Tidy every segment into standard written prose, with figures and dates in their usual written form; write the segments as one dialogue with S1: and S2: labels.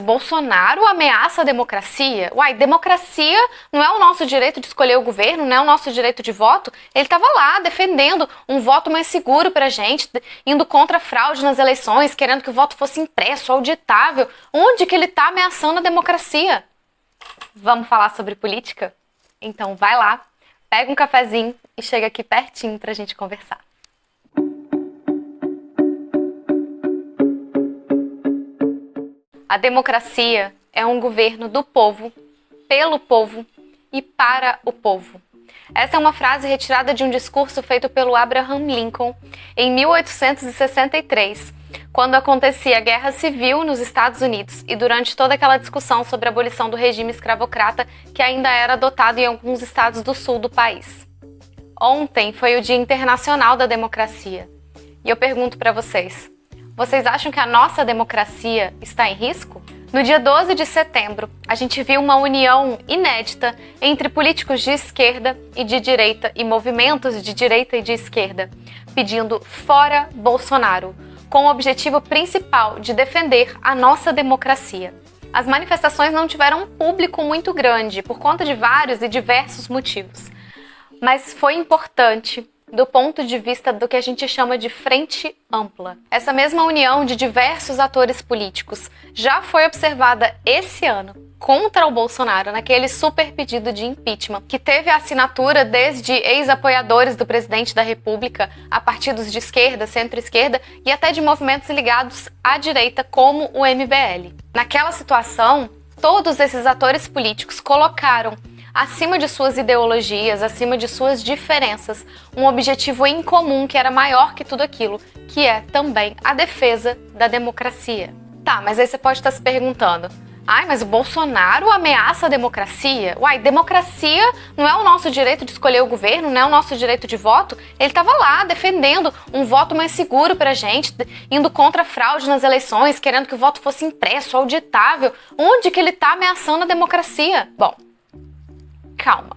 S1: Bolsonaro ameaça a democracia? Uai, democracia não é o nosso direito de escolher o governo, não é o nosso direito de voto? Ele estava lá defendendo um voto mais seguro pra gente, indo contra a fraude nas eleições, querendo que o voto fosse impresso, auditável. Onde que ele está ameaçando a democracia? Vamos falar sobre política? Então vai lá, pega um cafezinho e chega aqui pertinho pra gente conversar. A democracia é um governo do povo, pelo povo e para o povo. Essa é uma frase retirada de um discurso feito pelo Abraham Lincoln em 1863, quando acontecia a Guerra Civil nos Estados Unidos e durante toda aquela discussão sobre a abolição do regime escravocrata que ainda era adotado em alguns estados do sul do país. Ontem foi o Dia Internacional da Democracia. E eu pergunto para vocês acham que a nossa democracia está em risco? No dia 12 de setembro, a gente viu uma união inédita entre políticos de esquerda e de direita e movimentos de direita e de esquerda, pedindo fora Bolsonaro, com o objetivo principal de defender a nossa democracia. As manifestações não tiveram um público muito grande, por conta de vários e diversos motivos. Mas foi importante do ponto de vista do que a gente chama de frente ampla. Essa mesma união de diversos atores políticos já foi observada esse ano contra o Bolsonaro, naquele super pedido de impeachment, que teve a assinatura desde ex-apoiadores do presidente da República, a partidos de esquerda, centro-esquerda e até de movimentos ligados à direita, como o MBL. Naquela situação, todos esses atores políticos colocaram acima de suas ideologias, acima de suas diferenças, um objetivo em comum que era maior que tudo aquilo, que é também a defesa da democracia. Tá, mas aí você pode estar se perguntando, mas o Bolsonaro ameaça a democracia? Uai, democracia não é o nosso direito de escolher o governo, não é o nosso direito de voto? Ele estava lá defendendo um voto mais seguro pra gente, indo contra a fraude nas eleições, querendo que o voto fosse impresso, auditável. Onde que ele está ameaçando a democracia? Bom, calma.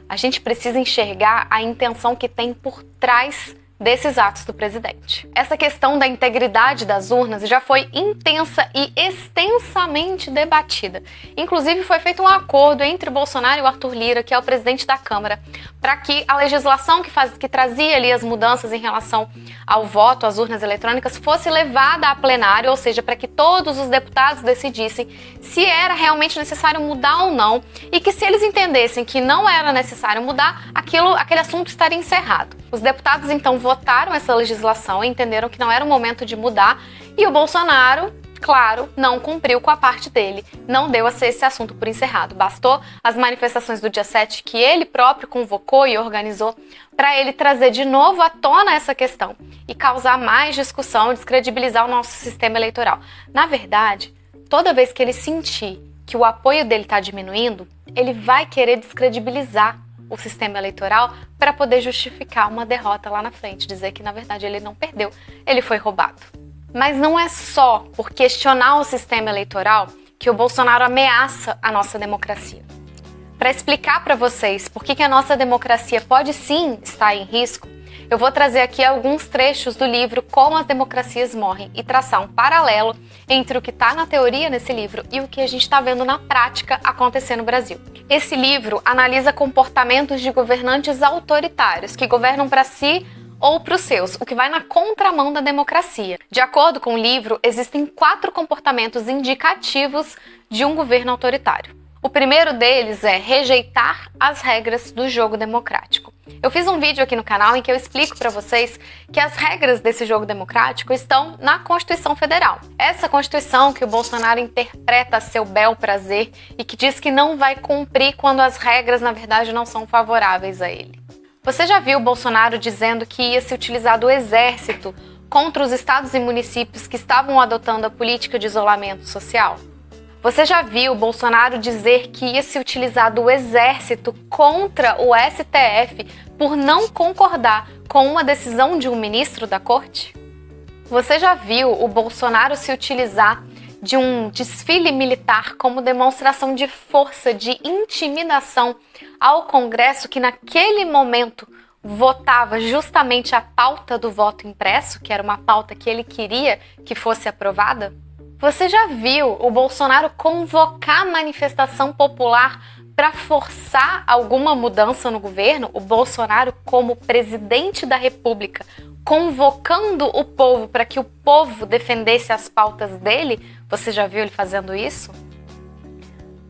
S1: A gente precisa enxergar a intenção que tem por trás desses atos do presidente. Essa questão da integridade das urnas já foi intensa e extensamente debatida. Inclusive foi feito um acordo entre Bolsonaro e o Arthur Lira, que é o presidente da Câmara, para que a legislação que trazia ali as mudanças em relação ao voto, às urnas eletrônicas, fosse levada a plenário, ou seja, para que todos os deputados decidissem se era realmente necessário mudar ou não, e que se eles entendessem que não era necessário mudar, aquele assunto estaria encerrado. Os deputados então votaram essa legislação e entenderam que não era o momento de mudar, e o Bolsonaro, claro, não cumpriu com a parte dele, não deu esse assunto por encerrado. Bastou as manifestações do dia 7 que ele próprio convocou e organizou para ele trazer de novo à tona essa questão e causar mais discussão e descredibilizar o nosso sistema eleitoral. Na verdade, toda vez que ele sentir que o apoio dele está diminuindo, ele vai querer descredibilizar o sistema eleitoral para poder justificar uma derrota lá na frente, dizer que na verdade ele não perdeu, ele foi roubado. Mas não é só por questionar o sistema eleitoral que o Bolsonaro ameaça a nossa democracia. Para explicar para vocês por que a nossa democracia pode sim estar em risco, eu vou trazer aqui alguns trechos do livro Como as Democracias Morrem e traçar um paralelo entre o que está na teoria nesse livro e o que a gente está vendo na prática acontecer no Brasil. Esse livro analisa comportamentos de governantes autoritários que governam para si ou para os seus, o que vai na contramão da democracia. De acordo com o livro, existem 4 comportamentos indicativos de um governo autoritário. O primeiro deles é rejeitar as regras do jogo democrático. Eu fiz um vídeo aqui no canal em que eu explico para vocês que as regras desse jogo democrático estão na Constituição Federal. Essa Constituição que o Bolsonaro interpreta a seu bel prazer e que diz que não vai cumprir quando as regras, na verdade, não são favoráveis a ele. Você já viu o Bolsonaro dizendo que ia se utilizar do exército contra os estados e municípios que estavam adotando a política de isolamento social? Você já viu o Bolsonaro dizer que ia se utilizar do exército contra o STF por não concordar com uma decisão de um ministro da corte? Você já viu o Bolsonaro se utilizar de um desfile militar como demonstração de força, de intimidação ao Congresso que naquele momento votava justamente a pauta do voto impresso, que era uma pauta que ele queria que fosse aprovada? Você já viu o Bolsonaro convocar manifestação popular para forçar alguma mudança no governo? O Bolsonaro, como presidente da República, convocando o povo para que o povo defendesse as pautas dele? Você já viu ele fazendo isso?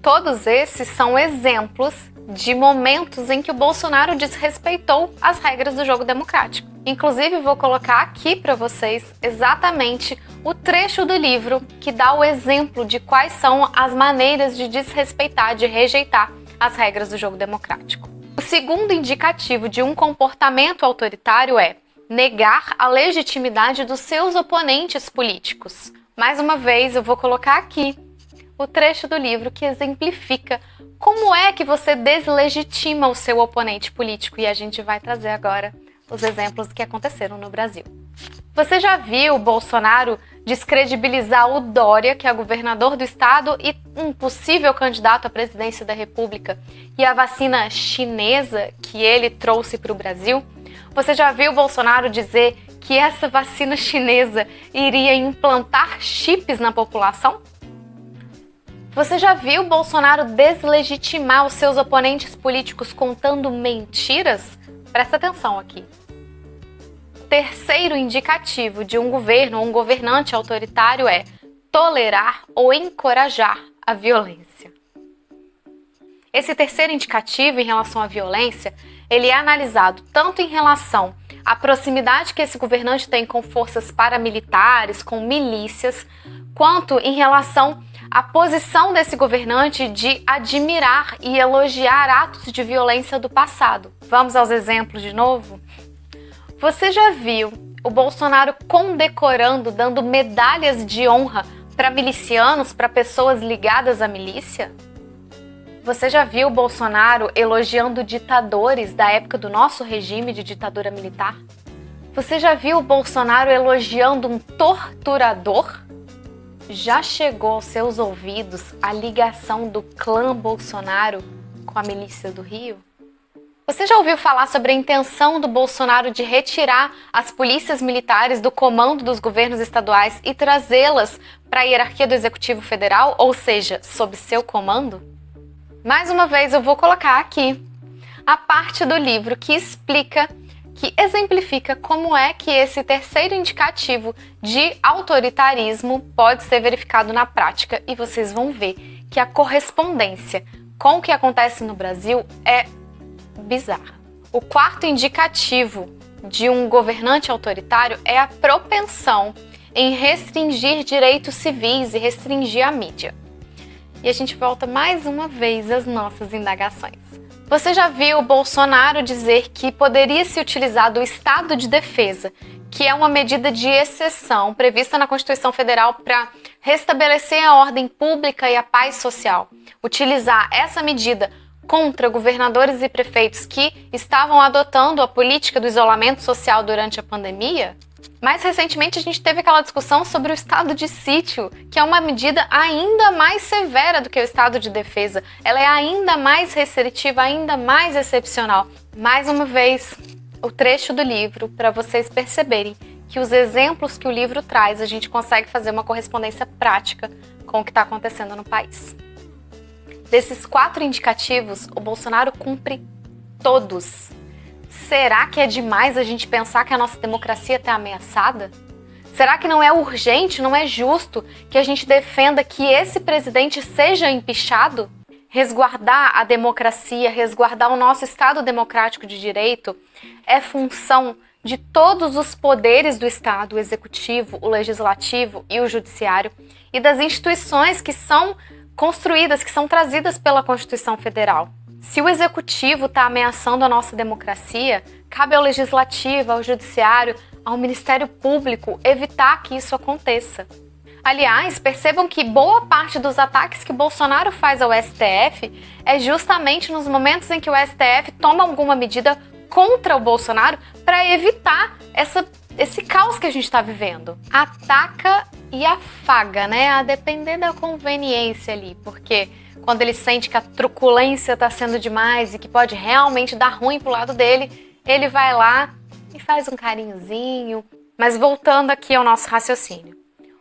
S1: Todos esses são exemplos de momentos em que o Bolsonaro desrespeitou as regras do jogo democrático. Inclusive, vou colocar aqui para vocês exatamente o trecho do livro que dá o exemplo de quais são as maneiras de desrespeitar, de rejeitar as regras do jogo democrático. O segundo indicativo de um comportamento autoritário é negar a legitimidade dos seus oponentes políticos. Mais uma vez, eu vou colocar aqui o trecho do livro que exemplifica como é que você deslegitima o seu oponente político, e a gente vai trazer agora os exemplos que aconteceram no Brasil. Você já viu o Bolsonaro descredibilizar o Dória, que é governador do estado e um possível candidato à presidência da República, e a vacina chinesa que ele trouxe para o Brasil? Você já viu o Bolsonaro dizer que essa vacina chinesa iria implantar chips na população? Você já viu o Bolsonaro deslegitimar os seus oponentes políticos contando mentiras? Presta atenção aqui. Terceiro indicativo de um governo ou um governante autoritário é tolerar ou encorajar a violência. Esse terceiro indicativo em relação à violência, ele é analisado tanto em relação à proximidade que esse governante tem com forças paramilitares, com milícias, quanto em relação à posição desse governante de admirar e elogiar atos de violência do passado. Vamos aos exemplos de novo? Você já viu o Bolsonaro condecorando, dando medalhas de honra para milicianos, para pessoas ligadas à milícia? Você já viu o Bolsonaro elogiando ditadores da época do nosso regime de ditadura militar? Você já viu o Bolsonaro elogiando um torturador? Já chegou aos seus ouvidos a ligação do clã Bolsonaro com a milícia do Rio? Você já ouviu falar sobre a intenção do Bolsonaro de retirar as polícias militares do comando dos governos estaduais e trazê-las para a hierarquia do Executivo Federal, ou seja, sob seu comando? Mais uma vez eu vou colocar aqui a parte do livro que explica, que exemplifica como é que esse terceiro indicativo de autoritarismo pode ser verificado na prática, e vocês vão ver que a correspondência com o que acontece no Brasil é bizarra. O quarto indicativo de um governante autoritário é a propensão em restringir direitos civis e restringir a mídia. E a gente volta mais uma vez às nossas indagações. Você já viu o Bolsonaro dizer que poderia se utilizar do estado de defesa, que é uma medida de exceção prevista na Constituição Federal para restabelecer a ordem pública e a paz social? Utilizar essa medida contra governadores e prefeitos que estavam adotando a política do isolamento social durante a pandemia? Mais recentemente, a gente teve aquela discussão sobre o estado de sítio, que é uma medida ainda mais severa do que o estado de defesa. Ela é ainda mais restritiva, ainda mais excepcional. Mais uma vez, o trecho do livro para vocês perceberem que os exemplos que o livro traz, a gente consegue fazer uma correspondência prática com o que está acontecendo no país. Desses 4 indicativos, o Bolsonaro cumpre todos. Será que é demais a gente pensar que a nossa democracia está ameaçada? Será que não é urgente, não é justo que a gente defenda que esse presidente seja empichado? Resguardar a democracia, resguardar o nosso Estado democrático de direito é função de todos os poderes do Estado, o executivo, o legislativo e o judiciário, e das instituições que são construídas, que são trazidas pela Constituição Federal. Se o executivo está ameaçando a nossa democracia, cabe ao legislativo, ao judiciário, ao Ministério Público evitar que isso aconteça. Aliás, percebam que boa parte dos ataques que Bolsonaro faz ao STF é justamente nos momentos em que o STF toma alguma medida contra o Bolsonaro para evitar esse caos que a gente está vivendo. Ataca e afaga, né? A depender da conveniência ali, porque quando ele sente que a truculência está sendo demais e que pode realmente dar ruim pro lado dele, ele vai lá e faz um carinhozinho. Mas voltando aqui ao nosso raciocínio.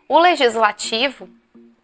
S1: O legislativo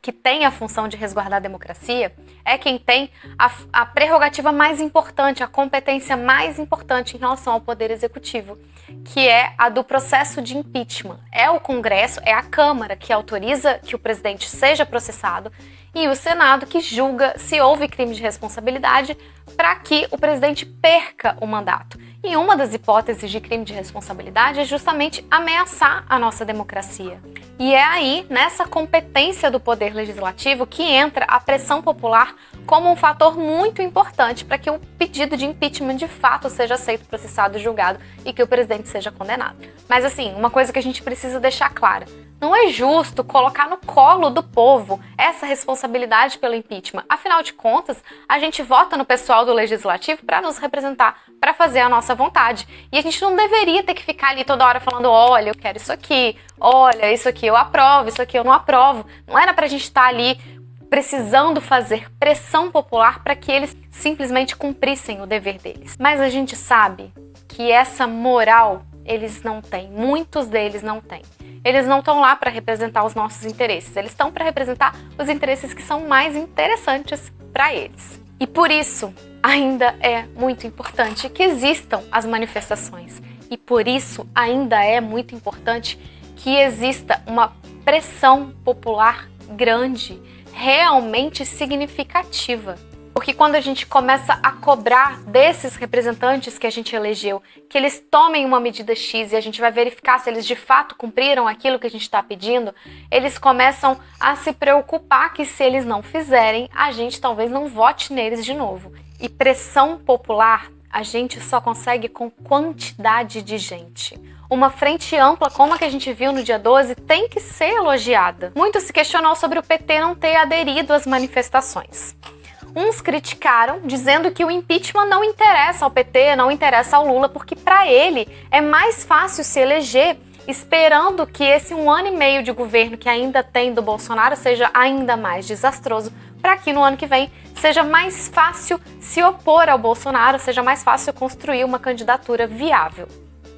S1: que tem a função de resguardar a democracia, é quem tem a prerrogativa mais importante, a competência mais importante em relação ao Poder Executivo, que é a do processo de impeachment. É o Congresso, é a Câmara que autoriza que o presidente seja processado e o Senado que julga se houve crime de responsabilidade para que o presidente perca o mandato. E uma das hipóteses de crime de responsabilidade é justamente ameaçar a nossa democracia. E é aí, nessa competência do Poder Legislativo, que entra a pressão popular como um fator muito importante para que o pedido de impeachment de fato seja aceito, processado e julgado e que o presidente seja condenado. Mas assim, uma coisa que a gente precisa deixar clara: não é justo colocar no colo do povo essa responsabilidade pelo impeachment. Afinal de contas, a gente vota no pessoal do Legislativo para nos representar, para fazer a nossa vontade. E a gente não deveria ter que ficar ali toda hora falando: olha, eu quero isso aqui, olha, isso aqui eu aprovo, isso aqui eu não aprovo. Não era para a gente estar ali precisando fazer pressão popular para que eles simplesmente cumprissem o dever deles. Mas a gente sabe que essa moral eles não têm, muitos deles não têm. Eles não estão lá para representar os nossos interesses, eles estão para representar os interesses que são mais interessantes para eles. E por isso, ainda é muito importante que existam as manifestações. E por isso, ainda é muito importante que exista uma pressão popular grande, realmente significativa. Porque quando a gente começa a cobrar desses representantes que a gente elegeu, que eles tomem uma medida X e a gente vai verificar se eles de fato cumpriram aquilo que a gente está pedindo, eles começam a se preocupar que se eles não fizerem, a gente talvez não vote neles de novo. E pressão popular a gente só consegue com quantidade de gente. Uma frente ampla como a que a gente viu no dia 12 tem que ser elogiada. Muito se questionou sobre o PT não ter aderido às manifestações. Uns criticaram, dizendo que o impeachment não interessa ao PT, não interessa ao Lula, porque para ele é mais fácil se eleger esperando que esse 1 ano e meio de governo que ainda tem do Bolsonaro seja ainda mais desastroso, para que no ano que vem seja mais fácil se opor ao Bolsonaro, seja mais fácil construir uma candidatura viável.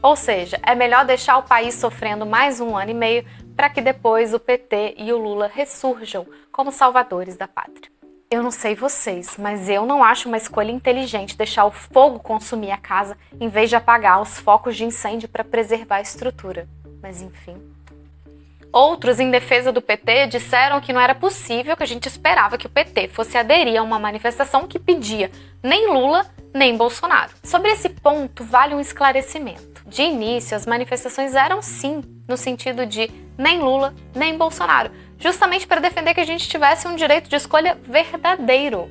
S1: Ou seja, é melhor deixar o país sofrendo mais 1 ano e meio para que depois o PT e o Lula ressurjam como salvadores da pátria. Eu não sei vocês, mas eu não acho uma escolha inteligente deixar o fogo consumir a casa em vez de apagar os focos de incêndio para preservar a estrutura. Mas enfim. Outros, em defesa do PT, disseram que não era possível, que a gente esperava que o PT fosse aderir a uma manifestação que pedia nem Lula nem Bolsonaro. Sobre esse ponto, vale um esclarecimento. De início, as manifestações eram sim, no sentido de nem Lula nem Bolsonaro, justamente para defender que a gente tivesse um direito de escolha verdadeiro,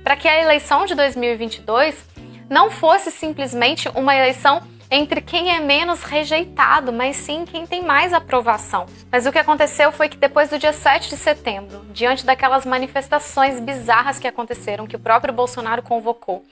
S1: para que a eleição de 2022 não fosse simplesmente uma eleição entre quem é menos rejeitado, mas sim quem tem mais aprovação. Mas o que aconteceu foi que depois do dia 7 de setembro, diante daquelas manifestações bizarras que aconteceram, que o próprio Bolsonaro convocou,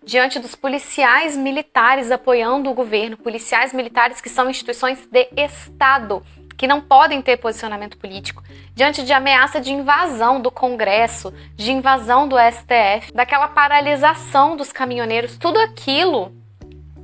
S1: diante dos policiais militares apoiando o governo, policiais militares que são instituições de Estado, que não podem ter posicionamento político, diante de ameaça de invasão do Congresso, de invasão do STF, daquela paralisação dos caminhoneiros, tudo aquilo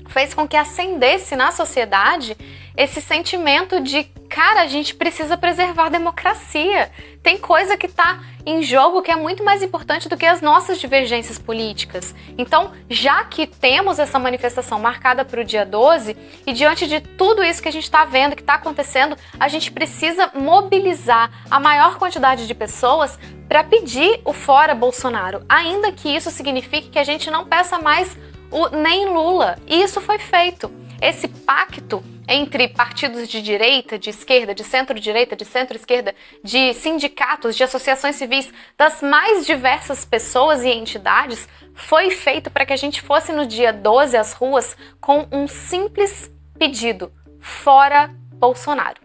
S1: fez com que acendesse na sociedade esse sentimento de, cara, a gente precisa preservar a democracia. Tem coisa que está em jogo que é muito mais importante do que as nossas divergências políticas. Então, já que temos essa manifestação marcada para o dia 12, e diante de tudo isso que a gente está vendo, que está acontecendo, a gente precisa mobilizar a maior quantidade de pessoas para pedir o fora Bolsonaro, ainda que isso signifique que a gente não peça mais o nem Lula. E isso foi feito. Esse pacto entre partidos de direita, de esquerda, de centro-direita, de centro-esquerda, de sindicatos, de associações civis, das mais diversas pessoas e entidades, foi feito para que a gente fosse no dia 12 às ruas com um simples pedido: fora Bolsonaro.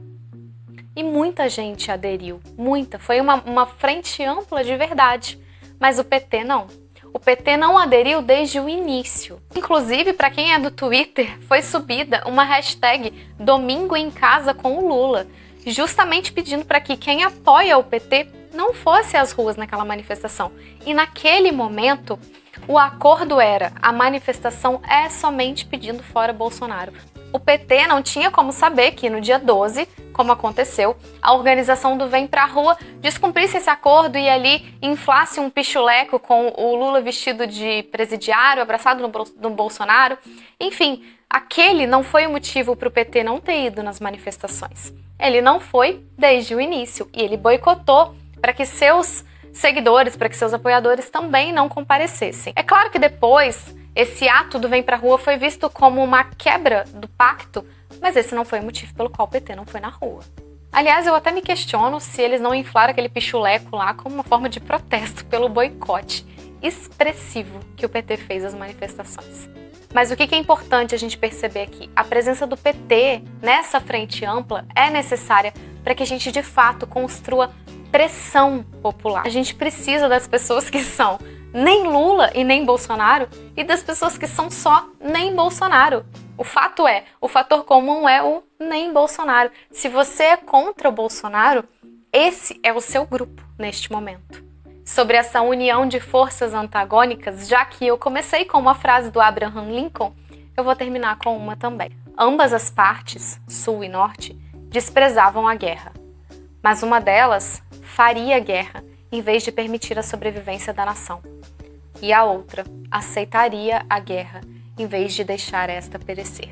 S1: E muita gente aderiu, muita. Foi uma frente ampla de verdade. Mas o PT não. O PT não aderiu desde o início. Inclusive, para quem é do Twitter, foi subida uma hashtag Domingo em Casa com o Lula, justamente pedindo para que quem apoia o PT não fosse às ruas naquela manifestação. E naquele momento, o acordo era: a manifestação é somente pedindo fora Bolsonaro. O PT não tinha como saber que no dia 12, como aconteceu, a organização do Vem Pra Rua descumprisse esse acordo e ali inflasse um pichuleco com o Lula vestido de presidiário, abraçado no Bolsonaro. Enfim, aquele não foi o motivo para o PT não ter ido nas manifestações. Ele não foi desde o início e ele boicotou para que seus seguidores, para que seus apoiadores também não comparecessem. É claro que depois esse ato do Vem Pra Rua foi visto como uma quebra do pacto, mas esse não foi o motivo pelo qual o PT não foi na rua. Aliás, eu até me questiono se eles não inflaram aquele pichuleco lá como uma forma de protesto pelo boicote expressivo que o PT fez às manifestações. Mas o que é importante a gente perceber aqui? A presença do PT nessa frente ampla é necessária para que a gente de fato construa pressão popular. A gente precisa das pessoas que são nem Lula e nem Bolsonaro e das pessoas que são só nem Bolsonaro. O fato é, o fator comum é o nem Bolsonaro. Se você é contra o Bolsonaro, esse é o seu grupo neste momento. Sobre essa união de forças antagônicas, já que eu comecei com uma frase do Abraham Lincoln, eu vou terminar com uma também. Ambas as partes, Sul e Norte, desprezavam a guerra, mas uma delas faria guerra em vez de permitir a sobrevivência da nação. E a outra aceitaria a guerra em vez de deixar esta perecer.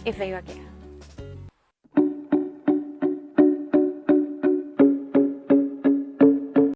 S1: E veio a guerra.